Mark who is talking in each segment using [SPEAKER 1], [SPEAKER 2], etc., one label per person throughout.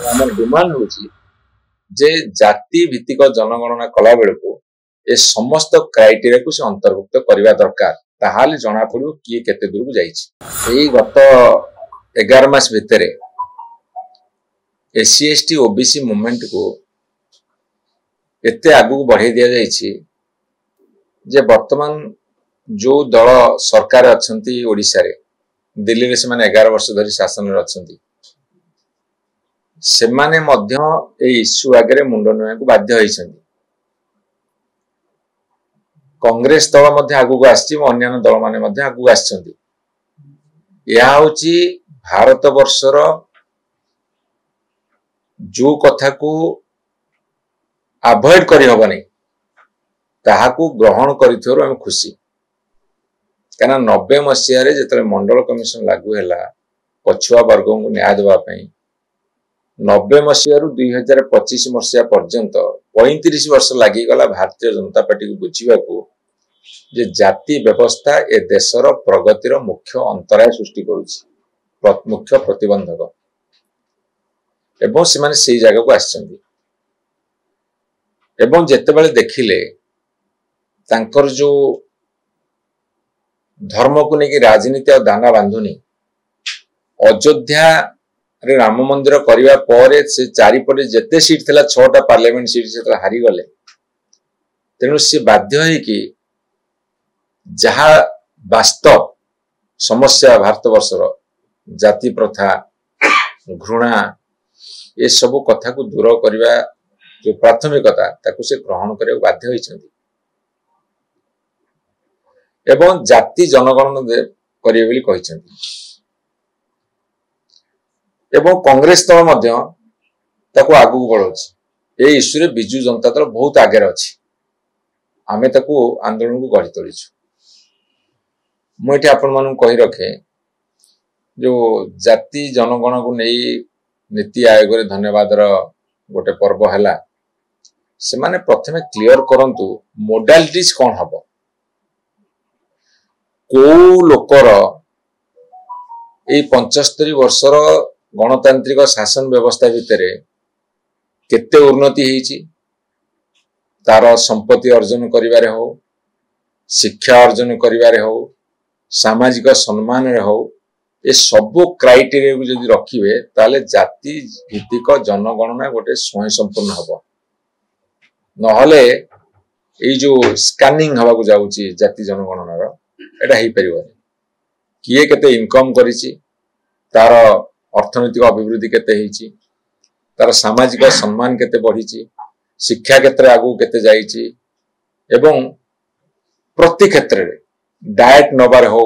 [SPEAKER 1] आम डिमांड हूँ जे जाति भित्तिक जनगणना कला बेलू ए समस्त क्राइटेरिया को से अंतर्भुक्त करने दरकार ताहाले जना पड़ो किए केते दूर को जाइए। गत 11 मास भितर एससी एसटी ओबीसी मूवमेंट को एते आगु बढ़ाई दि जाइए जे वर्तमान जो दल सरकार अच्छी ओडिशा रे दिल्ली से 11 वर्ष धरी शासन अच्छी से माने मध्य ए इश्यू आगे मुंड नुआ को बाध्य होइछन्ति। कांग्रेस दल मध्य आगु आछि अन्य दल माने मध्य आगु आछन्ति। या होची भारत वर्षर जो कथा को अवॉइड करि हबनी ताहाकू ग्रहण करिथोर हम खुशी काना 90 मसिया रे जेतले मंडल कमिशन लागू हैला पछुआ वर्ग को न्याय देबा पई 90 मसीह 2025 मसीहा पर्यंत 35 वर्ष लगी गला भारतीय जनता पार्टी को बुझा जे जाति व्यवस्था ए देशर प्रगतिर मुख्य अंतराय सृष्टि करुछि मुख्य प्रतिबंधक एवं से माने सेही जगह को आछन्ती एवं जेतेबेले देखिले तांकर जो धर्म को लेकिन राजनीति और दाना बांधुनी अयोध्या रे राम मंदिर करने पर से चारिपटे जेते सीट थिला 6टा पार्लियामेंट सीट से हारी गले तेणु सी बाध्य है कि जहा वास्तव समस्या भारत वर्षर जाति प्रथा घृणा ये सब कथा को दूर करने जो प्राथमिकता ताकू से ग्रहण करने बाध्य होइछन्ति एवं जाति जनगणना करिवे बोली कहिछन्ति एवं कांग्रेस दल मध्य ताको आगु बढ़ाउछि ए इश्यू रे बिजू जनता दल बहुत आगे अछि आमे ताको आंदोलन को गढ़ी तोलिछु। मुझे आपण मानू कही रखे जो जाति जनगणना को नहीं नीति आयोग रे धन्यवाद गोटे पर्व हैला से माने प्रथमे क्लियर करंतु मोडालिटीज कौन हबो को लोकर ए 75 वर्षर गणतांत्रिक शासन व्यवस्था भितर केते उन्नति होईची तार संपत्ति अर्जन करिवारे हो शिक्षा अर्जन करिवारे हो सामाजिक सम्मान रे हो ए सब क्राइटेरिया को जदि रखिबे ताले जाति भित्तिक जनगणना गोटे स्वयं संपूर्ण हबो नहले ए जो स्कैनिंग हवा को जाउची जाति जनगणना रो एटा हेई परिबो किए केते इनकम करिची तार अर्थनैतिक अभिवृद्धि केते हेची तार सामाजिक सम्मान केते बढ़ीची शिक्षा क्षेत्र आगु केते जाईची एवं प्रति क्षेत्र रे डाइट नबार हो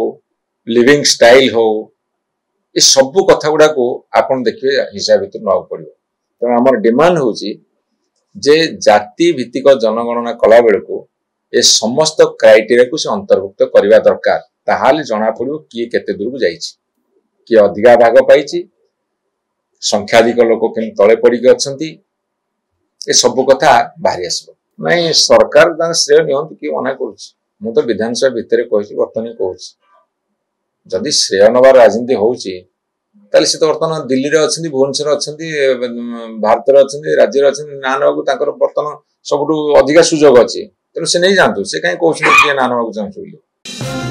[SPEAKER 1] लिविंग स्टाइल हो ये सब कथा गुडा को आपण देखिए हिसाब भितर नवा पड़िबो। त हमर डिमांड होची जे जाति भित्तिक जनगणना कला बेलको ए समस्त क्राइटेरिया को से अंतर्भुक्त करने दरकार ताहाले जना पड़ो किए केते दूर को जाइछि किए अधिका भाग पाइछि संख्याधिक लोक के तले पड़ी अछंती ए सब कथा बाहरी आसबो नहीं सरकार दान श्रेय नियंत कि मना करूछि मु तो विधानसभा भितर कहिछि वर्तमान कहुछि जदि श्रेय नबार राजनीति होउछि ताले से तो वर्तमान दिल्ली रे अछंती भुवनेश्वर अछंती भारत रे अछंती राज्य रे अछंती ना नबाकू तांकर वर्तमान सबटु अधिका सुयोग अछि तेणु से नहीं जानतु से कहीं कौन किए ना नबाकू चाहूँ।